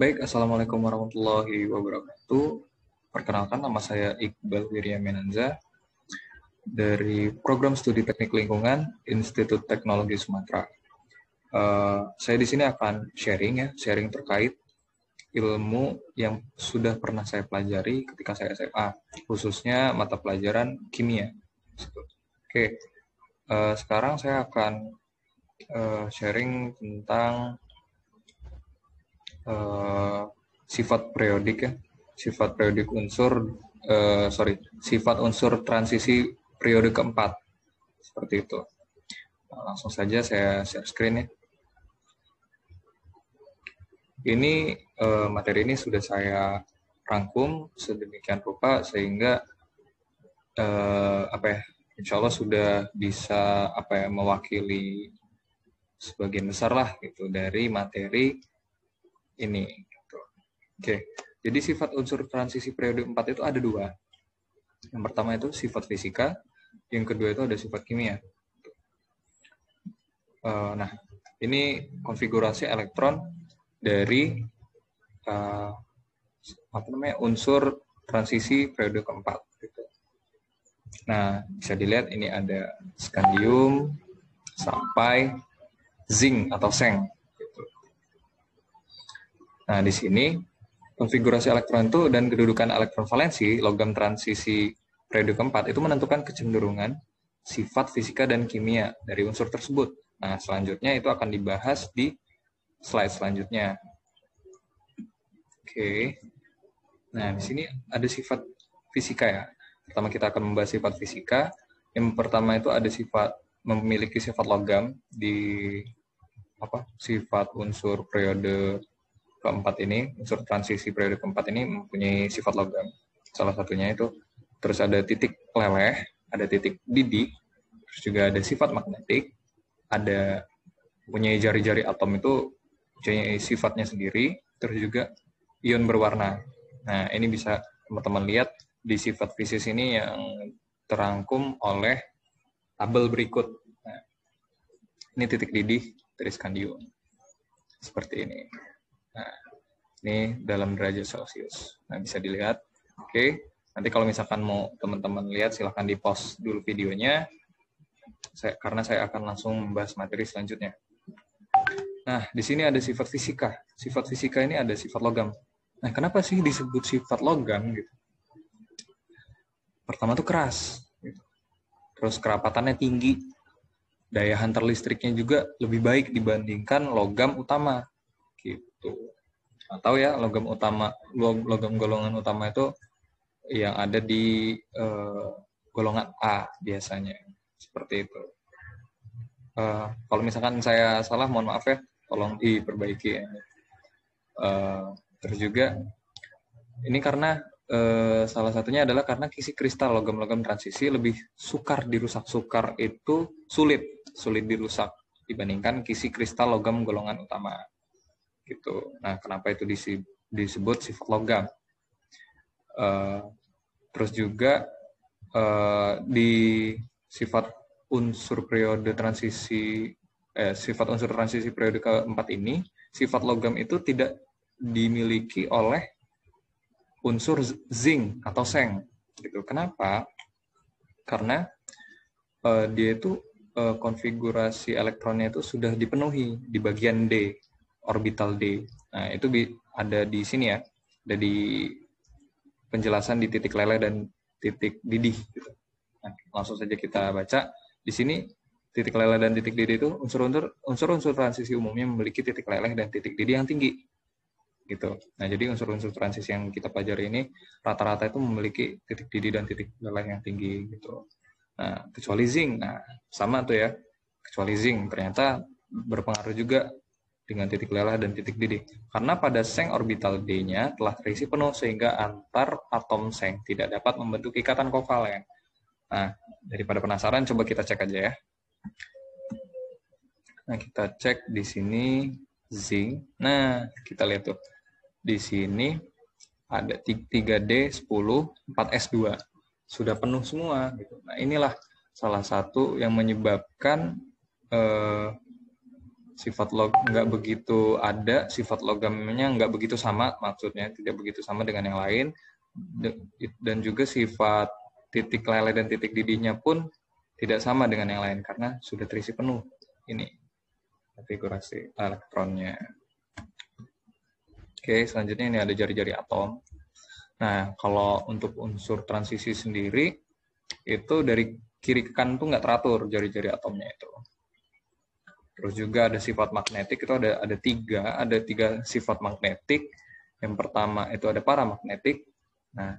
Baik, Assalamualaikum warahmatullahi wabarakatuh. Perkenalkan, nama saya Iqbal Wiryaminanza dari Program Studi Teknik Lingkungan Institut Teknologi Sumatera. Saya di sini akan sharing terkait ilmu yang sudah pernah saya pelajari ketika saya SMA, khususnya mata pelajaran kimia. Oke, sekarang saya akan sharing tentang sifat periodik ya, sifat unsur transisi periode keempat, seperti itu. Nah, langsung saja saya share screen ya. Ini materi ini sudah saya rangkum sedemikian rupa sehingga insya Allah sudah bisa mewakili sebagian besar lah gitu dari materi ini. Gitu. Oke, jadi sifat unsur transisi periode 4 itu ada dua. Yang pertama itu sifat fisika, yang kedua itu ada sifat kimia. Nah, ini konfigurasi elektron dari unsur transisi periode keempat. Gitu. Nah, bisa dilihat ini ada skandium sampai zinc atau seng. Gitu. Nah, di sini konfigurasi elektron itu dan kedudukan elektron valensi logam transisi periode keempat itu menentukan kecenderungan sifat fisika dan kimia dari unsur tersebut. Nah, selanjutnya itu akan dibahas di slide selanjutnya. Oke. Nah, di sini ada sifat fisika ya. Pertama kita akan membahas sifat fisika. Yang pertama itu ada memiliki sifat logam di sifat unsur periode keempat ini, unsur transisi periode keempat ini mempunyai sifat logam. Salah satunya itu, terus ada titik leleh, ada titik didih, terus juga ada sifat magnetik, ada punya jari-jari atom itu punya sifatnya sendiri, terus juga ion berwarna. Nah, ini bisa teman-teman lihat di sifat fisis ini yang terangkum oleh tabel berikut. Nah, ini titik didih dari skandium. Seperti ini. Nah, ini dalam derajat Celcius. Nah, bisa dilihat. Oke, nanti kalau misalkan mau teman-teman lihat, silahkan di-pause dulu videonya. Karena saya akan langsung membahas materi selanjutnya. Nah, di sini ada sifat fisika. Sifat fisika ini ada sifat logam. Nah, kenapa sih disebut sifat logam? Gitu? Pertama tuh keras. Gitu. Terus kerapatannya tinggi. Daya hantar listriknya juga lebih baik dibandingkan logam utama. Gitu. Atau ya logam golongan utama itu yang ada di golongan A biasanya. Seperti itu. Kalau misalkan saya salah, mohon maaf ya, tolong diperbaiki ya. Terus juga ini karena salah satunya adalah karena kisi kristal logam-logam transisi lebih sukar dirusak. Sukar itu sulit dirusak dibandingkan kisi kristal logam golongan utama. Gitu. Nah, kenapa itu disebut sifat logam? Terus juga di sifat unsur transisi periode keempat ini, sifat logam itu tidak dimiliki oleh unsur zinc atau seng. Gitu. Kenapa? Karena dia itu konfigurasi elektronnya itu sudah dipenuhi di bagian D, orbital D. Nah, itu ada di sini ya, ada di penjelasan di titik leleh dan titik didih. Gitu. Nah, langsung saja kita baca. Di sini titik leleh dan titik didih itu unsur-unsur transisi umumnya memiliki titik leleh dan titik didih yang tinggi. Gitu. Nah, jadi unsur-unsur transisi yang kita pelajari ini rata-rata itu memiliki titik didih dan titik leleh yang tinggi. Gitu. Nah, kecuali zinc. Nah, sama tuh ya. Kecuali zinc ternyata berpengaruh juga dengan titik leleh dan titik didih. Karena pada seng orbital D-nya telah terisi penuh sehingga antar atom seng tidak dapat membentuk ikatan kovalen. Nah, daripada penasaran, coba kita cek aja ya. Nah, kita cek di sini zinc. Nah, kita lihat tuh. Di sini ada 3D10, 4S2. Sudah penuh semua. Gitu. Nah, inilah salah satu yang menyebabkan nggak begitu ada, sifat logamnya nggak begitu sama, maksudnya tidak begitu sama dengan yang lain, dan juga sifat titik lele dan titik didihnya pun tidak sama dengan yang lain karena sudah terisi penuh ini konfigurasi elektronnya. Oke, selanjutnya ini ada jari-jari atom. Nah, kalau untuk unsur transisi sendiri, itu dari kiri ke kanan tuh nggak teratur jari-jari atomnya itu. Terus juga ada sifat magnetik, itu ada tiga sifat magnetik. Yang pertama itu ada paramagnetik, nah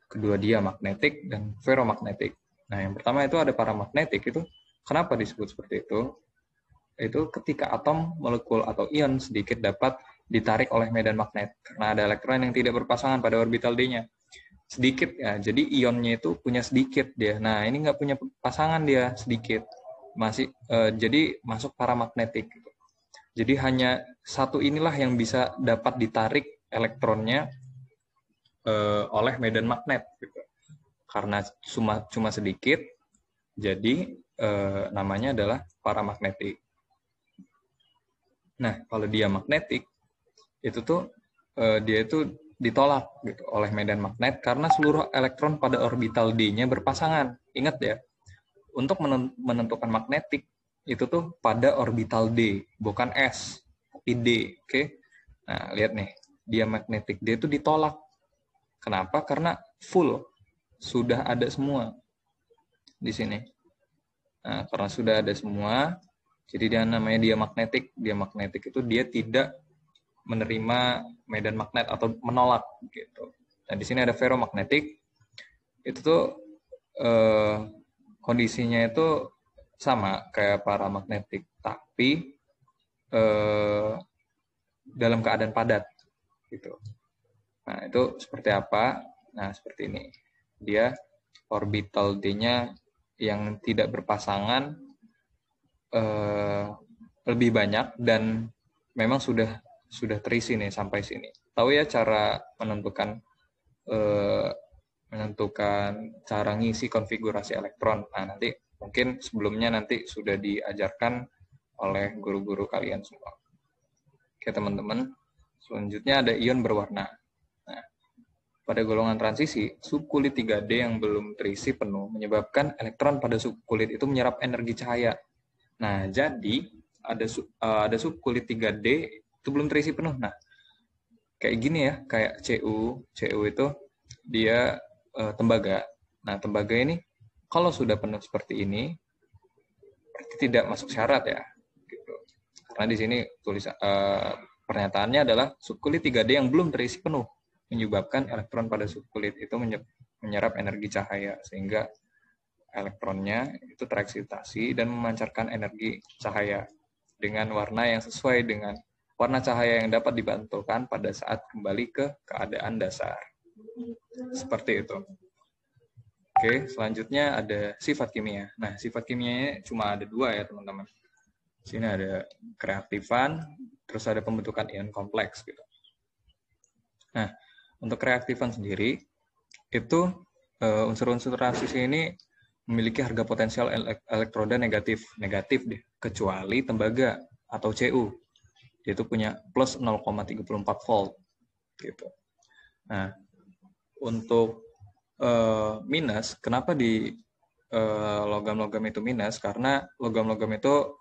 kedua dia magnetik dan ferromagnetik. Nah, yang pertama itu ada paramagnetik, itu kenapa disebut seperti itu? Itu ketika atom, molekul, atau ion sedikit dapat ditarik oleh medan magnet karena ada elektron yang tidak berpasangan pada orbital D-nya. Sedikit ya, jadi ionnya itu punya sedikit dia. Nah, ini nggak punya pasangan dia, sedikit. Jadi masuk paramagnetik. Jadi hanya satu inilah yang bisa dapat ditarik elektronnya oleh medan magnet gitu. Karena cuma sedikit, jadi namanya adalah paramagnetik. Nah, kalau dia magnetik, itu tuh dia itu ditolak gitu oleh medan magnet karena seluruh elektron pada orbital D-nya berpasangan. Ingat ya, untuk menentukan magnetik itu tuh pada orbital D, bukan S, tapi D. Oke? Nah, lihat nih, dia magnetik D itu ditolak. Kenapa? Karena full, sudah ada semua di sini. Nah, karena sudah ada semua, jadi dia namanya dia magnetik. Dia magnetik itu dia tidak menerima medan magnet atau menolak gitu. Dan di sini ada ferromagnetik. Itu tuh kondisinya itu sama kayak paramagnetik, tapi dalam keadaan padat gitu. Nah, itu seperti apa? Nah, seperti ini. Dia orbital D-nya yang tidak berpasangan lebih banyak dan memang sudah terisi nih sampai sini. Tahu ya cara menentukan cara ngisi konfigurasi elektron. Nah, nanti mungkin sebelumnya nanti sudah diajarkan oleh guru-guru kalian semua. Oke, teman-teman. Selanjutnya ada ion berwarna. Nah, pada golongan transisi, subkulit 3D yang belum terisi penuh menyebabkan elektron pada subkulit itu menyerap energi cahaya. Nah, jadi ada subkulit 3D itu belum terisi penuh. Nah, kayak gini ya, kayak Cu itu dia tembaga. Nah, tembaga ini kalau sudah penuh seperti ini, berarti tidak masuk syarat ya. Gitu. Karena di sini pernyataannya adalah subkulit 3D yang belum terisi penuh menyebabkan elektron pada subkulit itu menyerap energi cahaya sehingga elektronnya itu tereksitasi dan memancarkan energi cahaya dengan warna yang sesuai dengan warna cahaya yang dapat dipantulkan pada saat kembali ke keadaan dasar. Seperti itu. Oke, selanjutnya ada sifat kimia. Nah, sifat kimianya cuma ada 2 ya, teman-teman. Sini ada kereaktifan, terus ada pembentukan ion kompleks gitu. Nah, untuk reaktifan sendiri itu unsur-unsur transisi ini memiliki harga potensial elektroda negatif deh, kecuali tembaga atau Cu. Dia itu punya plus 0,34 volt gitu. Nah, untuk minus, kenapa di logam-logam itu minus? Karena logam-logam itu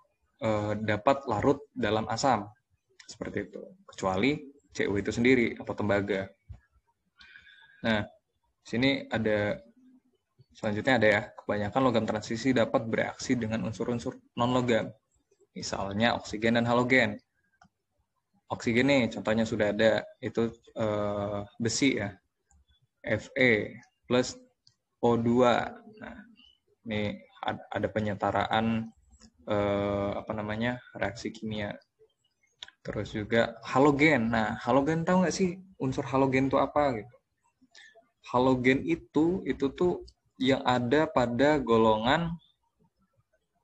dapat larut dalam asam seperti itu, kecuali Cu itu sendiri atau tembaga. Nah, sini ada selanjutnya ada ya, kebanyakan logam transisi dapat bereaksi dengan unsur-unsur non-logam, misalnya oksigen dan halogen. Oksigen nih, contohnya sudah ada, itu besi ya, Fe plus O2. Nah, ini ada penyetaraan reaksi kimia. Terus juga halogen. Nah, halogen tahu nggak sih unsur halogen itu apa gitu? Halogen itu tuh yang ada pada golongan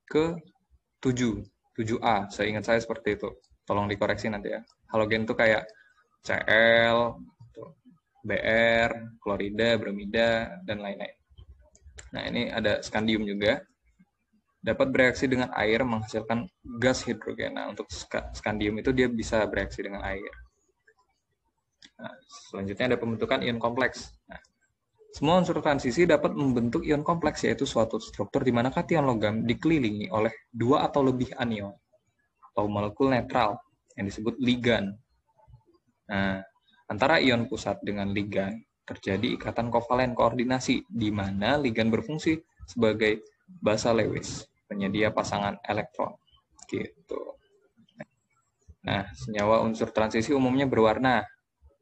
ke-7, 7A. Saya ingat saya seperti itu. Tolong dikoreksi nanti ya. Halogen itu kayak Cl, Br, klorida, bromida, dan lain-lain. Nah, ini ada skandium juga. dapat bereaksi dengan air menghasilkan gas hidrogena. Untuk skandium itu dia bisa bereaksi dengan air. Nah, selanjutnya ada pembentukan ion kompleks. Nah, semua unsur transisi dapat membentuk ion kompleks, yaitu suatu struktur di mana kation logam dikelilingi oleh dua atau lebih anion atau molekul netral yang disebut ligan. Nah, antara ion pusat dengan ligan terjadi ikatan kovalen koordinasi, di mana ligan berfungsi sebagai basa Lewis, penyedia pasangan elektron. Gitu. Nah, senyawa unsur transisi umumnya berwarna.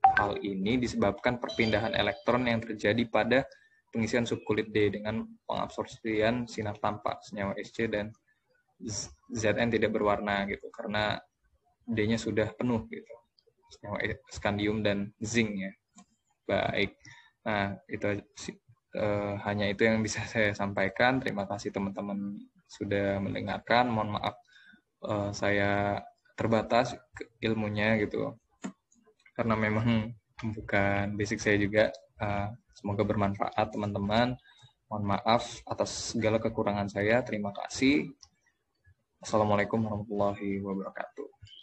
Hal ini disebabkan perpindahan elektron yang terjadi pada pengisian subkulit D dengan pengabsorpsian sinar tampak. Senyawa Sc dan Zn tidak berwarna gitu karena D-nya sudah penuh gitu. Senyawa skandium dan zinc ya. Baik. Nah, itu hanya itu yang bisa saya sampaikan. Terima kasih teman-teman sudah mendengarkan. Mohon maaf saya terbatas ilmunya gitu. Karena memang bukan basic saya juga. Semoga bermanfaat teman-teman. Mohon maaf atas segala kekurangan saya. Terima kasih. Assalamualaikum warahmatullahi wabarakatuh.